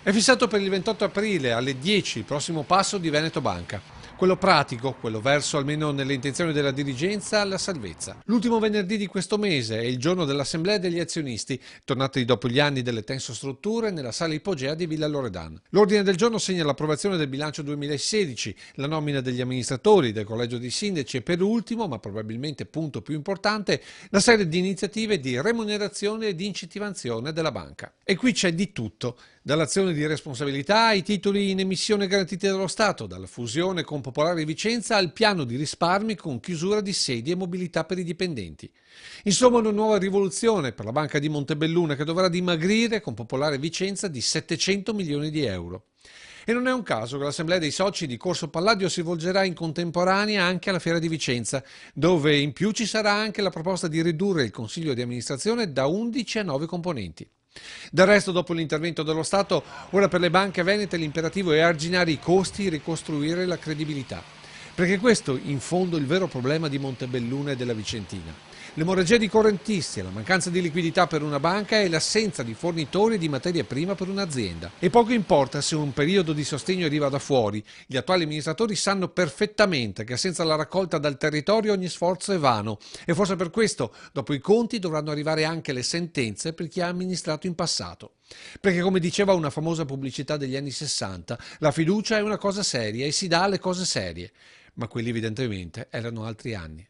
È fissato per il 28 aprile alle 10 il prossimo passo di Veneto Banca. Quello pratico, quello verso, almeno nelle intenzioni della dirigenza, la salvezza. L'ultimo venerdì di questo mese è il giorno dell'assemblea degli azionisti, tornati dopo gli anni delle tensostrutture nella sala ipogea di Villa Loredan. L'ordine del giorno segna l'approvazione del bilancio 2016, la nomina degli amministratori, del collegio dei sindaci e per ultimo, ma probabilmente punto più importante, la serie di iniziative di remunerazione e di incentivazione della banca. E qui c'è di tutto, dall'azione di responsabilità ai titoli in emissione garantiti dallo Stato, dalla fusione con Popolare Vicenza al piano di risparmi con chiusura di sedi e mobilità per i dipendenti. Insomma, una nuova rivoluzione per la Banca di Montebelluna che dovrà dimagrire con Popolare Vicenza di 700 milioni di euro. E non è un caso che l'assemblea dei soci di Corso Palladio si svolgerà in contemporanea anche alla Fiera di Vicenza, dove in più ci sarà anche la proposta di ridurre il consiglio di amministrazione da 11 a 9 componenti. Del resto, dopo l'intervento dello Stato, ora per le banche venete l'imperativo è arginare i costi e ricostruire la credibilità. Perché questo, in fondo, è il vero problema di Montebelluna e della Vicentina. L'emorragia di correntisti, la mancanza di liquidità per una banca e l'assenza di fornitori di materia prima per un'azienda. E poco importa se un periodo di sostegno arriva da fuori, gli attuali amministratori sanno perfettamente che senza la raccolta dal territorio ogni sforzo è vano e forse per questo, dopo i conti, dovranno arrivare anche le sentenze per chi ha amministrato in passato. Perché come diceva una famosa pubblicità degli anni 60, la fiducia è una cosa seria e si dà alle cose serie. Ma quelli evidentemente erano altri anni.